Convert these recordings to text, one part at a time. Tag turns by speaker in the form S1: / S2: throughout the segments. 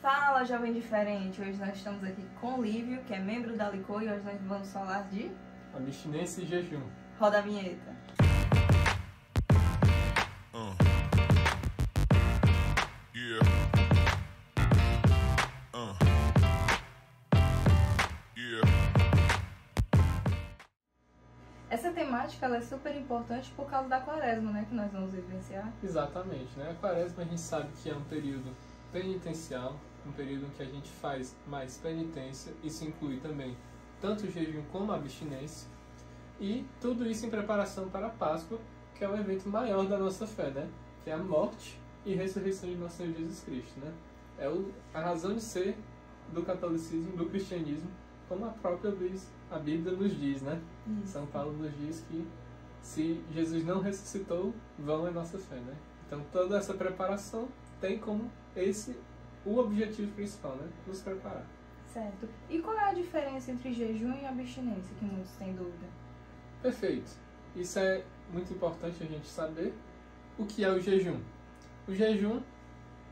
S1: Fala, jovem diferente! Hoje nós estamos aqui com o Lívio, que é membro da Licor, e hoje nós vamos falar de...
S2: abstinência e jejum.
S1: Roda a vinheta. Essa temática ela é super importante por causa da quaresma, né, que nós vamos vivenciar.
S2: Exatamente, né? A quaresma a gente sabe que é um período penitencial, um período em que a gente faz mais penitência, isso inclui também tanto o jejum como a abstinência, e tudo isso em preparação para a Páscoa, que é o evento maior da nossa fé, né? Que é a morte e ressurreição de nosso Senhor Jesus Cristo, né? É a razão de ser do catolicismo, do cristianismo, como a própria a Bíblia nos diz, né?
S1: Isso.
S2: São Paulo nos diz que se Jesus não ressuscitou, vão é nossa fé, né? Então toda essa preparação tem como o objetivo principal, né? Nos preparar.
S1: Certo. E qual é a diferença entre jejum e abstinência, que muitos têm dúvida?
S2: Perfeito. Isso é muito importante a gente saber o que é o jejum. O jejum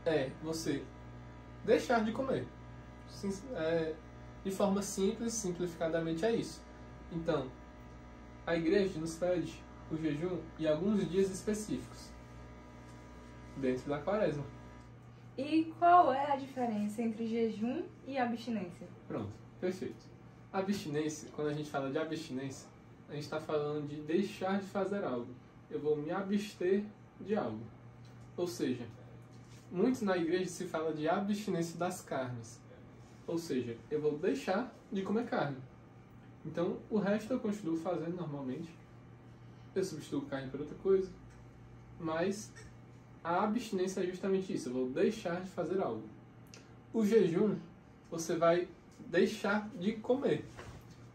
S2: é você deixar de comer. De forma simples, simplificadamente é isso. Então, a igreja nos pede o jejum em alguns dias específicos, dentro da quaresma.
S1: E qual é a diferença entre jejum e abstinência?
S2: Pronto, perfeito. Abstinência, quando a gente fala de abstinência, a gente está falando de deixar de fazer algo. Eu vou me abster de algo. Ou seja, muito na igreja se fala de abstinência das carnes. Ou seja, eu vou deixar de comer carne. Então, o resto eu continuo fazendo normalmente. Eu substituo carne por outra coisa. Mas a abstinência é justamente isso. Eu vou deixar de fazer algo. O jejum, você vai deixar de comer.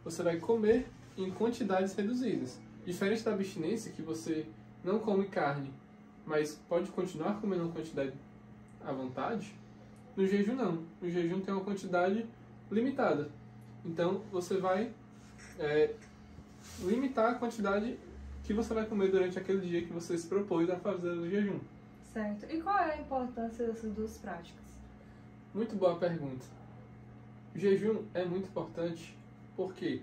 S2: Você vai comer em quantidades reduzidas. Diferente da abstinência, que você não come carne, mas pode continuar comendo uma quantidade à vontade. No jejum não. No jejum tem uma quantidade limitada. Então você vai limitar a quantidade que você vai comer durante aquele dia que você se propôs a fazer o jejum.
S1: Certo. E qual é a importância dessas duas práticas?
S2: Muito boa pergunta. O jejum é muito importante porque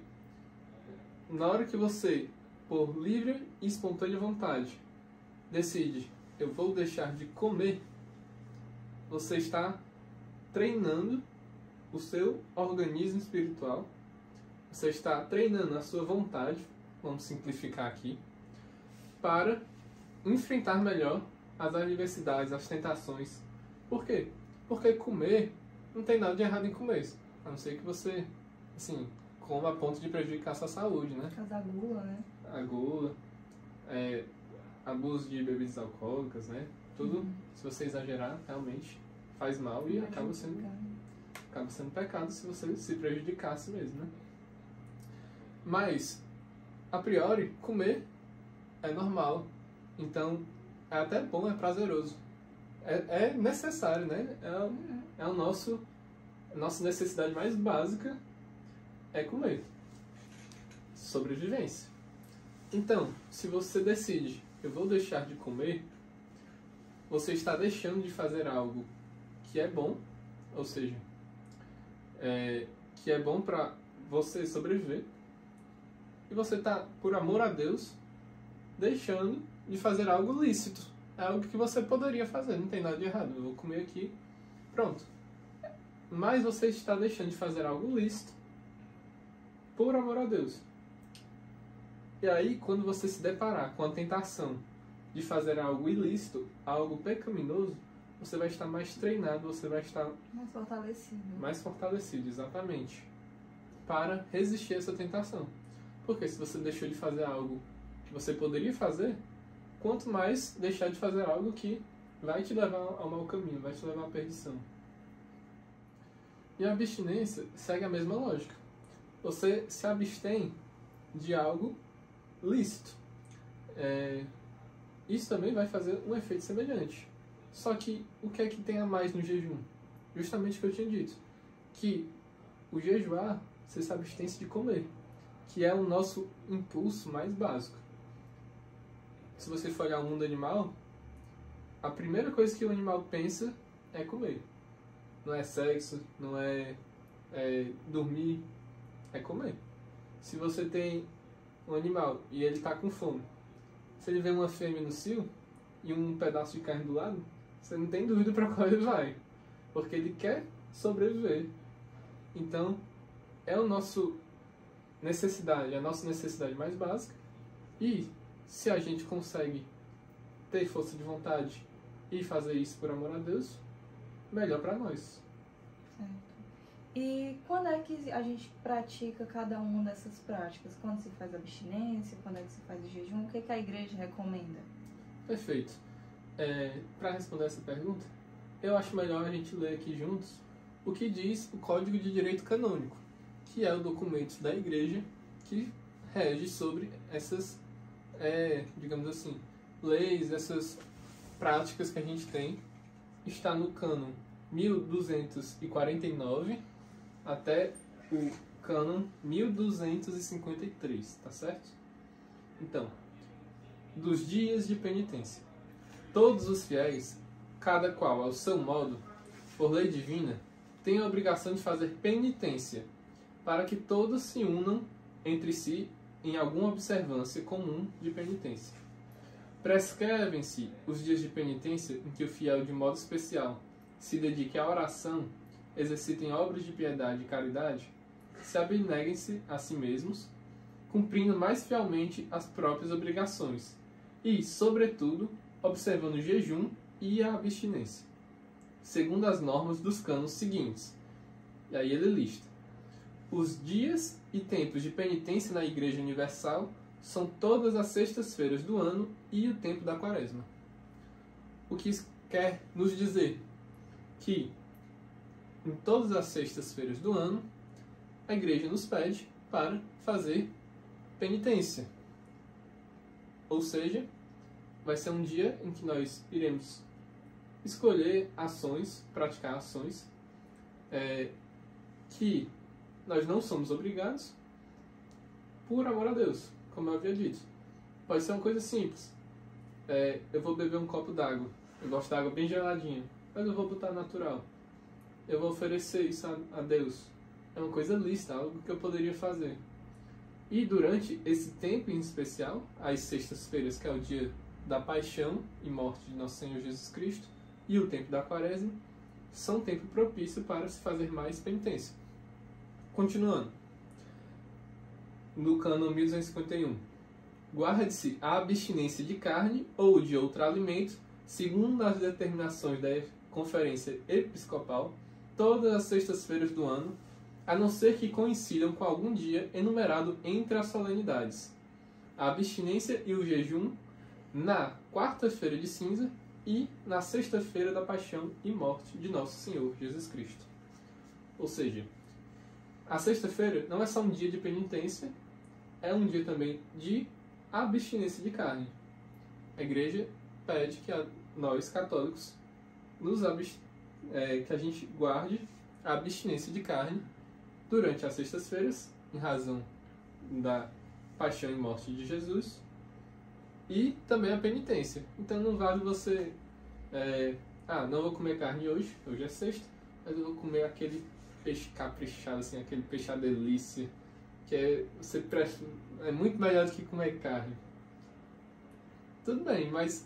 S2: na hora que você, por livre e espontânea vontade, decide, eu vou deixar de comer, você está treinando o seu organismo espiritual, você está treinando a sua vontade, vamos simplificar aqui, para enfrentar melhor as adversidades, as tentações. Por quê? Porque comer, não tem nada de errado em comer, a não ser que você, assim, coma a ponto de prejudicar a sua saúde, né?
S1: Caso a gula, né?
S2: A gula, abuso de bebidas alcoólicas, né? Tudo, se você exagerar, realmente faz mal e acaba sendo pecado se você se prejudicar a si mesmo, né? Mas, a priori, comer é normal. Então, é até bom, é prazeroso. É necessário, né? É a nossa necessidade mais básica é comer. Sobrevivência. Então, se você decide, eu vou deixar de comer, você está deixando de fazer algo que é bom, ou seja, que é bom para você sobreviver, e você está, por amor a Deus, deixando de fazer algo lícito. É algo que você poderia fazer, não tem nada de errado, eu vou comer aqui, pronto. Mas você está deixando de fazer algo lícito por amor a Deus. E aí, quando você se deparar com a tentação de fazer algo ilícito, algo pecaminoso, você vai estar mais treinado, você vai estar
S1: mais fortalecido.
S2: Mais fortalecido, exatamente, para resistir a essa tentação. Porque se você deixou de fazer algo que você poderia fazer, quanto mais deixar de fazer algo que vai te levar ao mau caminho, vai te levar à perdição. E a abstinência segue a mesma lógica. Você se abstém de algo lícito. Isso também vai fazer um efeito semelhante. Só que o que é que tem a mais no jejum? Justamente o que eu tinha dito. Que o jejuar, você se abstém de comer. Que é o nosso impulso mais básico. Se você for olhar o mundo animal, a primeira coisa que o animal pensa é comer. não é sexo, não é, dormir, é comer. Se você tem um animal e ele está com fome, se ele vê uma fêmea no cio e um pedaço de carne do lado, você não tem dúvida para qual ele vai, porque ele quer sobreviver. Então, é a nossa necessidade mais básica, e se a gente consegue ter força de vontade e fazer isso por amor a Deus, melhor para nós.
S1: Certo. E quando é que a gente pratica cada uma dessas práticas? Quando se faz abstinência? Quando é que se faz o jejum? O que a igreja recomenda?
S2: Perfeito. Para responder essa pergunta, eu acho melhor a gente ler aqui juntos o que diz o Código de Direito Canônico, que é o documento da igreja que rege sobre essas, digamos assim, leis, essas práticas que a gente tem. Está no cânon 1249 até o cânon 1253, tá certo? Então, dos dias de penitência. Todos os fiéis, cada qual ao seu modo, por lei divina, têm a obrigação de fazer penitência, para que todos se unam entre si em alguma observância comum de penitência. Prescrevem-se os dias de penitência em que o fiel, de modo especial, se dedique à oração, exercitem obras de piedade e caridade, se abneguem-se a si mesmos, cumprindo mais fielmente as próprias obrigações e, sobretudo, observando o jejum e a abstinência, segundo as normas dos cânones seguintes. E aí ele lista: os dias e tempos de penitência na Igreja Universal são todas as sextas-feiras do ano e o tempo da Quaresma. O que isso quer nos dizer? Que em todas as sextas-feiras do ano, a Igreja nos pede para fazer penitência. Ou seja, vai ser um dia em que nós iremos escolher ações, praticar ações que nós não somos obrigados por amor a Deus, como eu havia dito. Pode ser uma coisa simples. Eu vou beber um copo d'água. Eu gosto de água bem geladinha, mas eu vou botar natural. Eu vou oferecer isso a Deus. É uma coisa lícita, algo que eu poderia fazer. E durante esse tempo em especial, as sextas-feiras, que é o dia da paixão e morte de Nosso Senhor Jesus Cristo, e o tempo da Quaresma, são tempo propício para se fazer mais penitência. Continuando. No cânon 1251. Guarde-se a abstinência de carne ou de outro alimento, segundo as determinações da Conferência Episcopal, todas as sextas-feiras do ano, a não ser que coincidam com algum dia enumerado entre as solenidades. A abstinência e o jejum na quarta-feira de cinza e na sexta-feira da paixão e morte de Nosso Senhor Jesus Cristo. Ou seja, a sexta-feira não é só um dia de penitência, é um dia também de abstinência de carne. A igreja pede que nós, católicos, que a gente guarde a abstinência de carne durante as sextas-feiras, em razão da paixão e morte de Jesus, e também a penitência. Então não vale você, não vou comer carne hoje é sexta, mas eu vou comer aquele peixe caprichado, assim, aquele peixe à delícia, que é muito melhor do que comer carne. Tudo bem, mas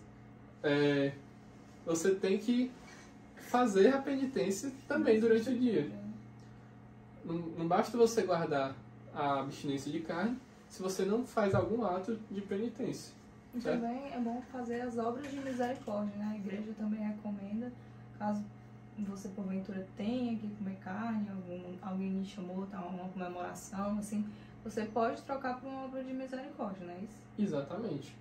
S2: você tem que fazer a penitência também durante o dia. Não basta você guardar a abstinência de carne se você não faz algum ato de penitência.
S1: E também é bom fazer as obras de misericórdia, né? A igreja também recomenda, caso você porventura tenha que comer carne, alguém lhe chamou, tá uma comemoração, assim, você pode trocar por uma obra de misericórdia, não é isso?
S2: Exatamente.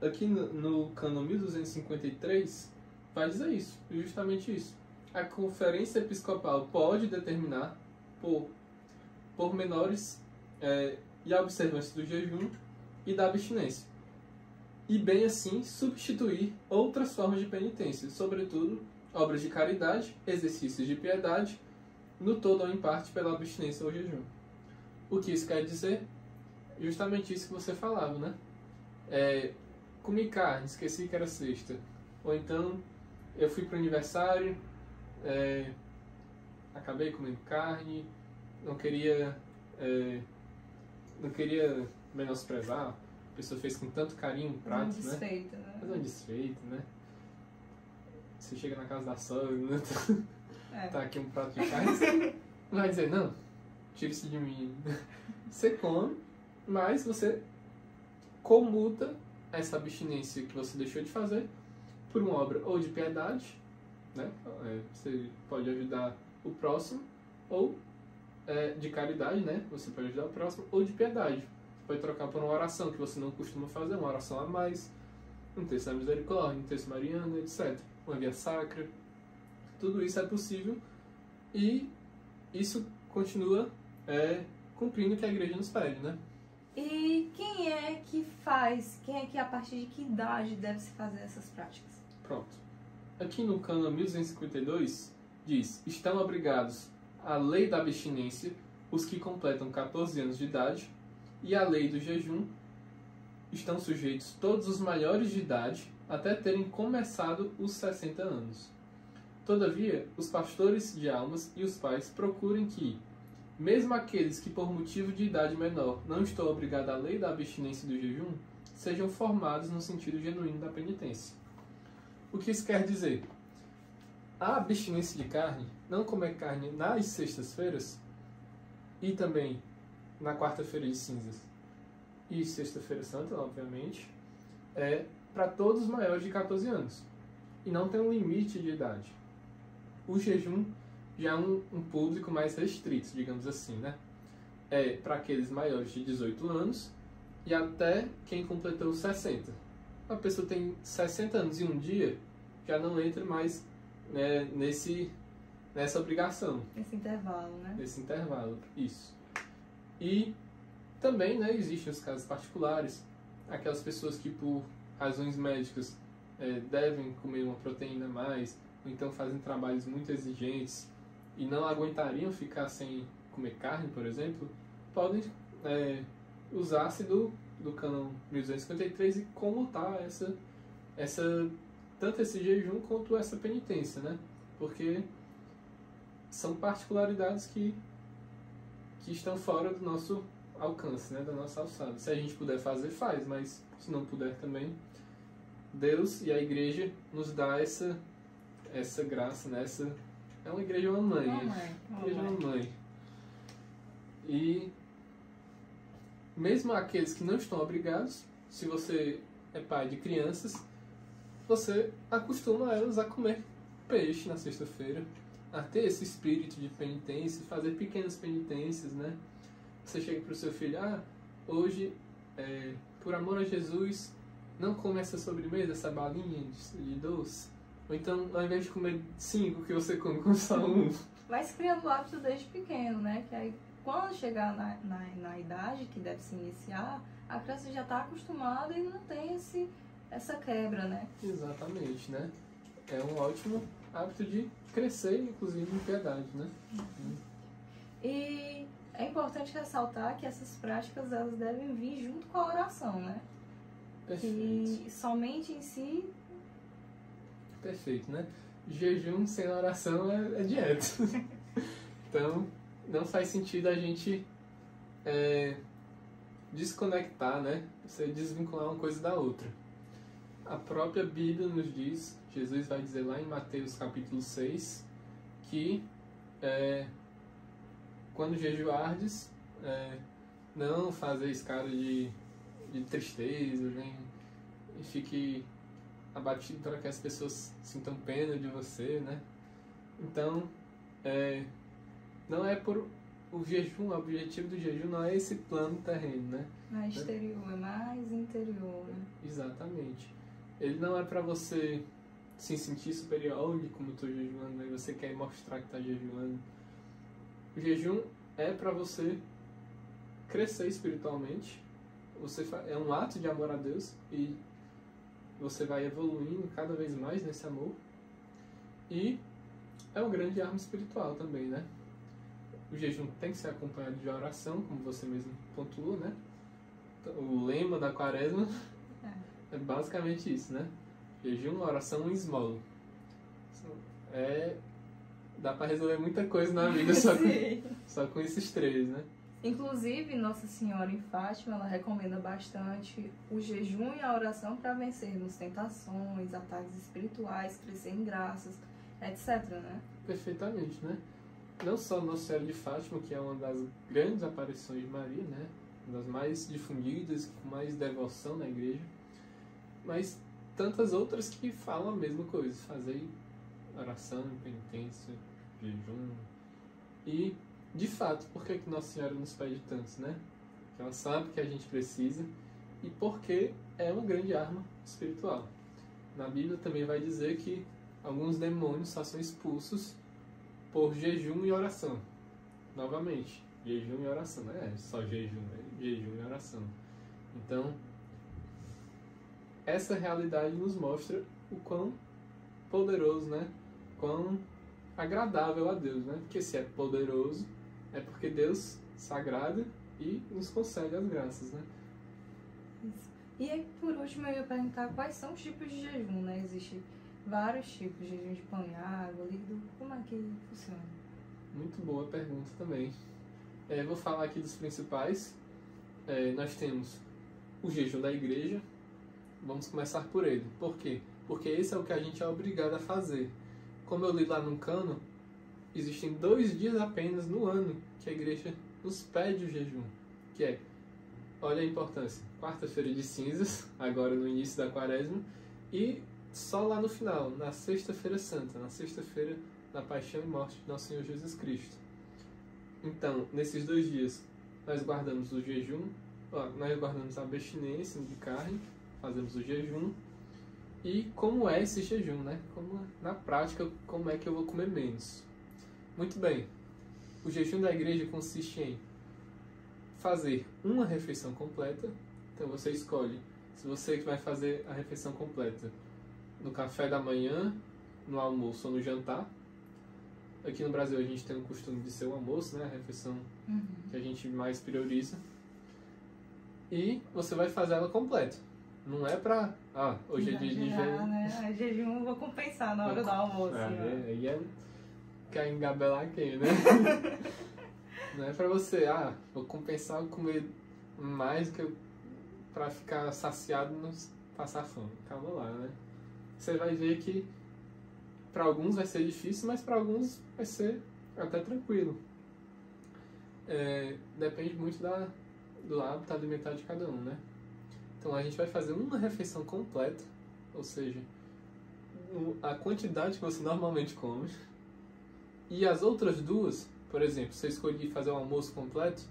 S2: Aqui no cânon 1253 vai dizer isso, justamente isso. A Conferência Episcopal pode determinar por pormenores e a observância do jejum e da abstinência, e bem assim substituir outras formas de penitência, sobretudo obras de caridade, exercícios de piedade, no todo ou em parte pela abstinência ou jejum. O que isso quer dizer? Justamente isso que você falava, né? Comi carne, esqueci que era sexta. Ou então, eu fui para o aniversário acabei comendo carne, não queria menosprezar, a pessoa fez com tanto carinho o prato, né?
S1: Desfeita, né?
S2: Fazer um desfeito, né? Você chega na casa da sogra, né? Tá aqui um prato de carne, você vai dizer, não, tira isso de mim. Você come, mas você comuta essa abstinência que você deixou de fazer por uma obra ou de piedade, né? Você pode ajudar o próximo, ou de caridade, né? Você pode ajudar o próximo, ou de piedade. Você pode trocar por uma oração que você não costuma fazer, uma oração a mais, um texto da misericórdia, um texto mariano, etc. Uma via sacra. Tudo isso é possível e isso continua cumprindo o que a igreja nos pede, né?
S1: E quem é que faz, a partir de que idade deve se fazer essas práticas?
S2: Pronto. Aqui no cânone 1252 diz: estão obrigados à lei da abstinência os que completam 14 anos de idade, e à lei do jejum estão sujeitos todos os maiores de idade até terem começado os 60 anos. Todavia, os pastores de almas e os pais procurem que, mesmo aqueles que por motivo de idade menor não estão obrigados à lei da abstinência e do jejum, sejam formados no sentido genuíno da penitência. O que isso quer dizer? A abstinência de carne, não comer carne nas sextas-feiras e também na quarta-feira de cinzas e sexta-feira santa, obviamente, é para todos os maiores de 14 anos. E não tem um limite de idade. O jejum já é um público mais restrito, digamos assim, né? É para aqueles maiores de 18 anos e até quem completou 60. A pessoa tem 60 anos e um dia, já não entra mais, né, nessa obrigação.
S1: Esse intervalo, né?
S2: Nesse intervalo, isso. E também, né, existem os casos particulares, aquelas pessoas que por razões médicas devem comer uma proteína a mais, ou então fazem trabalhos muito exigentes e não aguentariam ficar sem comer carne, por exemplo, podem usar-se do cânone 1253 e comutar tanto esse jejum quanto essa penitência, né? Porque são particularidades que estão fora do nosso alcance, né? Da nossa alçada. Se a gente puder fazer, faz, mas se não puder também, Deus e a igreja nos dá essa graça, né? É uma igreja, uma mãe. Igreja, uma mãe. E mesmo aqueles que não estão obrigados, se você é pai de crianças, você acostuma elas a comer peixe na sexta-feira, a ter esse espírito de penitência, fazer pequenas penitências, né? Você chega para o seu filho, hoje, por amor a Jesus, não come essa sobremesa, essa balinha de doce. Ou então, ao invés de comer 5, que você come só 1.
S1: Mas criando o hábito desde pequeno, né? Que aí, quando chegar na idade que deve se iniciar, a criança já está acostumada e não tem essa quebra, né?
S2: Exatamente, né? É um ótimo hábito de crescer, inclusive, em piedade, né?
S1: E é importante ressaltar que essas práticas, elas devem vir junto com a oração, né?
S2: Perfeito.
S1: E somente em si...
S2: Perfeito, né? Jejum sem oração é dieta. Então, não faz sentido a gente desconectar, né? Você desvincular uma coisa da outra. A própria Bíblia nos diz, Jesus vai dizer lá em Mateus capítulo 6, que quando jejuardes, não fazeis cara de tristeza, nem fique abatido para que as pessoas sintam pena de você, né? Então, não é por o jejum, o objetivo do jejum não é esse plano terreno, né?
S1: Não é exterior, é mais interior, né?
S2: Exatamente. Ele não é para você se sentir superior, olha como eu estou jejuando, né? Você quer mostrar que está jejuando. O jejum é para você crescer espiritualmente. É um ato de amor a Deus e você vai evoluindo cada vez mais nesse amor. E é uma grande arma espiritual também, né? O jejum tem que ser acompanhado de oração, como você mesmo pontuou, né? O lema da quaresma é basicamente isso, né? Jejum, oração e esmola. É dá pra resolver muita coisa na vida só com,
S1: Sim.
S2: só com esses três, né?
S1: Inclusive, Nossa Senhora em Fátima, ela recomenda bastante o jejum e a oração para vencermos tentações, ataques espirituais, crescer em graças, etc, né?
S2: Perfeitamente, né? Não só Nossa Senhora de Fátima, que é uma das grandes aparições de Maria, né? Uma das mais difundidas, com mais devoção na igreja, mas tantas outras que falam a mesma coisa, fazer oração, penitência, jejum. E, de fato, por que Nossa Senhora nos pede tanto, né? Porque ela sabe que a gente precisa e porque é uma grande arma espiritual. Na Bíblia também vai dizer que alguns demônios só são expulsos por jejum e oração. Novamente, jejum e oração, não é só jejum, é jejum e oração. Então, essa realidade nos mostra o quão poderoso, né? Quão agradável a Deus, né? Porque se é poderoso, é porque Deus se agrada e nos concede as graças, né?
S1: Isso. E aí, por último, eu ia perguntar quais são os tipos de jejum, né? Existem vários tipos, jejum de pão e água, líquido, como é que funciona?
S2: Muito boa pergunta também. Vou falar aqui dos principais. Nós temos o jejum da igreja. Vamos começar por ele. Por quê? Porque esse é o que a gente é obrigado a fazer. Como eu li lá no Cânon, existem 2 dias apenas no ano que a igreja nos pede o jejum. Que é, olha a importância, quarta-feira de cinzas, agora no início da quaresma, e só lá no final, na sexta-feira santa, na sexta-feira da paixão e morte de nosso Senhor Jesus Cristo. Então, nesses 2 dias, nós guardamos o jejum, nós guardamos a abstinência de carne, fazemos o jejum. E como é esse jejum, né? Na prática, como é que eu vou comer menos? Muito bem, o jejum da igreja consiste em fazer uma refeição completa. Então você escolhe se você vai fazer a refeição completa no café da manhã, no almoço ou no jantar. Aqui no Brasil a gente tem o costume de ser o almoço, né? A refeição que a gente mais prioriza. E você vai fazer ela completa. Não é pra... hoje é dia de jejum.
S1: Né? Jejum eu vou compensar na hora do almoço.
S2: Aí quer engabelar quem, né? Não é pra você, vou compensar comer mais do que pra ficar saciado e não passar fome. Calma lá, né? Você vai ver que pra alguns vai ser difícil, mas pra alguns vai ser até tranquilo. Depende muito do hábito alimentar de cada um, né? Então a gente vai fazer uma refeição completa, ou seja, a quantidade que você normalmente come. E as outras 2, por exemplo, se eu escolher fazer o almoço completo,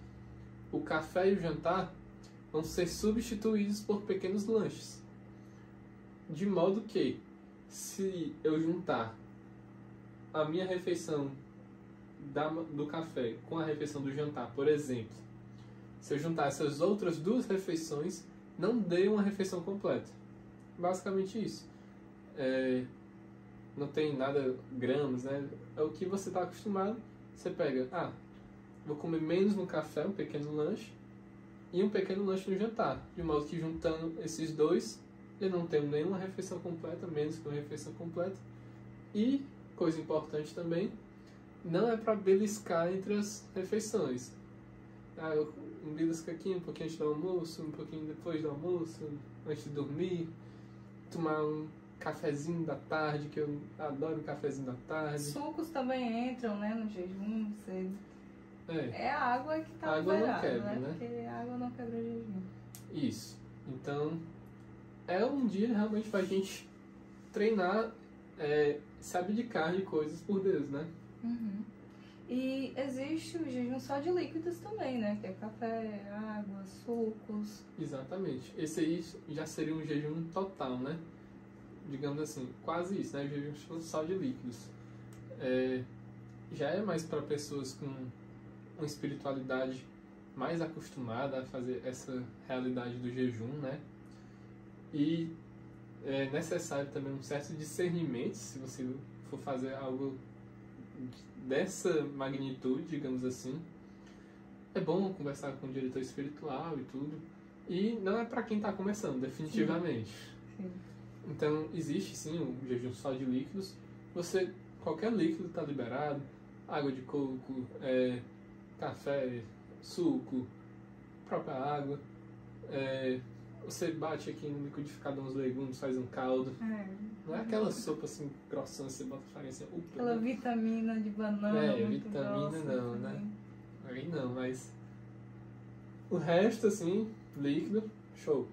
S2: o café e o jantar vão ser substituídos por pequenos lanches. De modo que, se eu juntar a minha refeição do café com a refeição do jantar, por exemplo, se eu juntar essas outras 2 refeições, não dê uma refeição completa. Basicamente isso. Não tem nada gramas, né? É o que você está acostumado. Você pega, vou comer menos no café, um pequeno lanche, e um pequeno lanche no jantar. De modo que juntando esses 2, eu não tenho nenhuma refeição completa, menos que uma refeição completa. E, coisa importante também, não é para beliscar entre as refeições. Um belisco aqui, um pouquinho antes do almoço, um pouquinho depois do almoço, antes de dormir, tomar um cafezinho da tarde, que eu adoro um cafezinho da tarde.
S1: Sucos também entram, né, no jejum. É a água que tá
S2: água
S1: liberada,
S2: não quebra, né?
S1: Porque a água não quebra o jejum.
S2: Isso. Então, é um dia realmente pra gente treinar, se abdicar de coisas por Deus, né?
S1: Uhum. E existe o jejum só de líquidos também, né? Que é café, água, sucos.
S2: Exatamente. Esse aí já seria um jejum total, né? Digamos assim, quase isso, né? Jejum só de líquidos. Já é mais para pessoas com uma espiritualidade mais acostumada a fazer essa realidade do jejum, né? E é necessário também um certo discernimento, se você for fazer algo dessa magnitude, digamos assim. É bom conversar com o diretor espiritual e tudo. E não é para quem está começando, definitivamente.
S1: Sim.
S2: Então, existe sim um jejum só de líquidos. Você qualquer líquido está liberado, água de coco, café, suco, própria água. Você bate aqui no liquidificador uns legumes, faz um caldo. Não é aquela sopa assim, grossão, você bota farinha assim,
S1: aquela vitamina de banana muito
S2: vitamina
S1: grossa,
S2: não,
S1: também.
S2: né? Aí não, mas o resto, assim, líquido, show.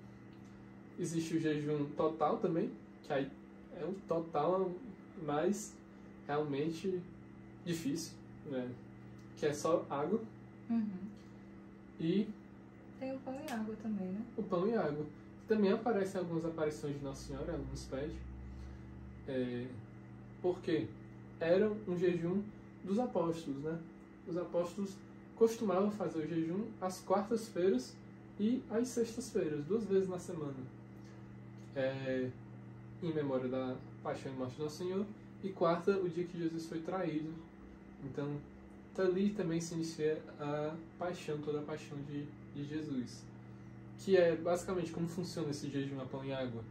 S2: Existe o jejum total também, que aí é um total mais realmente difícil, né? Que é só água e
S1: tem o pão e água também, né?
S2: o pão e água. Também aparecem algumas aparições de Nossa Senhora, ela nos pede. Porque era um jejum dos apóstolos, né? Os apóstolos costumavam fazer o jejum às quartas-feiras e às sextas-feiras, 2 vezes na semana. Em memória da paixão e morte do Nosso Senhor. E quarta, o dia que Jesus foi traído. Então, ali também se inicia a paixão, toda a paixão de Jesus. Que é basicamente como funciona esse jejum a pão e água.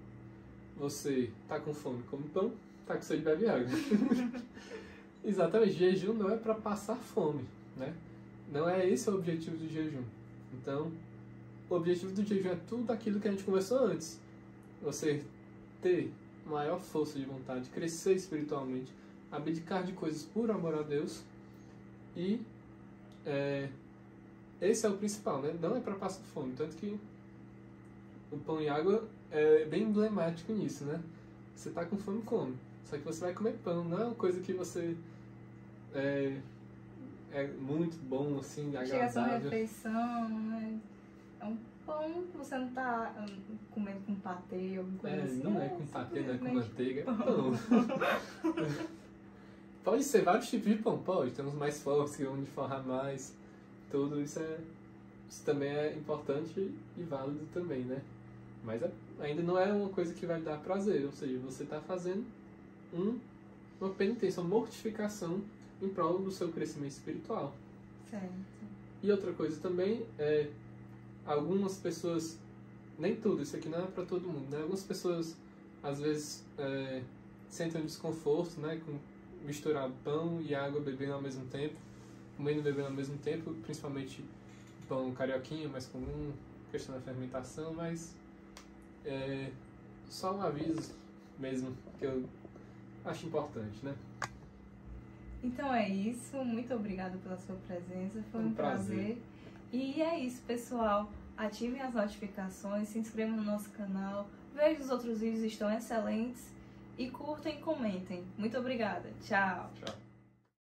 S2: Você tá com fome, come pão, tá com sede, bebe água. Exatamente, jejum não é para passar fome, né? Não é esse o objetivo do jejum. Então, o objetivo do jejum é tudo aquilo que a gente conversou antes. Você ter maior força de vontade, crescer espiritualmente, abdicar de coisas por amor a Deus. E esse é o principal, né? Não é para passar fome. Tanto que o pão e água é bem emblemático nisso, né? Você tá com fome, come. Só que você vai comer pão, não é uma coisa que você é muito bom, assim, agradável.
S1: Chega a ser uma refeição, né? É um pão que você não tá comendo com patê ou alguma coisa assim.
S2: Não é com patê, não é com manteiga, é pão. Pode ser vários tipos de pão, pode. Tem uns mais fortes que vão de forrar mais. Tudo isso também é importante e válido também, né? Mas ainda não é uma coisa que vai dar prazer. Ou seja, você está fazendo uma penitência, uma mortificação em prol do seu crescimento espiritual.
S1: Certo.
S2: E outra coisa também é algumas pessoas, nem tudo, isso aqui não é para todo mundo, né? Algumas pessoas às vezes sentem um desconforto, né, com misturar pão e água bebendo ao mesmo tempo, comendo e bebendo ao mesmo tempo, principalmente pão carioquinha, mais comum, questão da fermentação, mas só um aviso mesmo que eu acho importante, né?
S1: Então é isso, muito obrigada pela sua presença, foi um prazer. E é isso, pessoal. Ativem as notificações, se inscrevam no nosso canal, vejam os outros vídeos, estão excelentes. E curtem e comentem. Muito obrigada. Tchau.
S2: Tchau.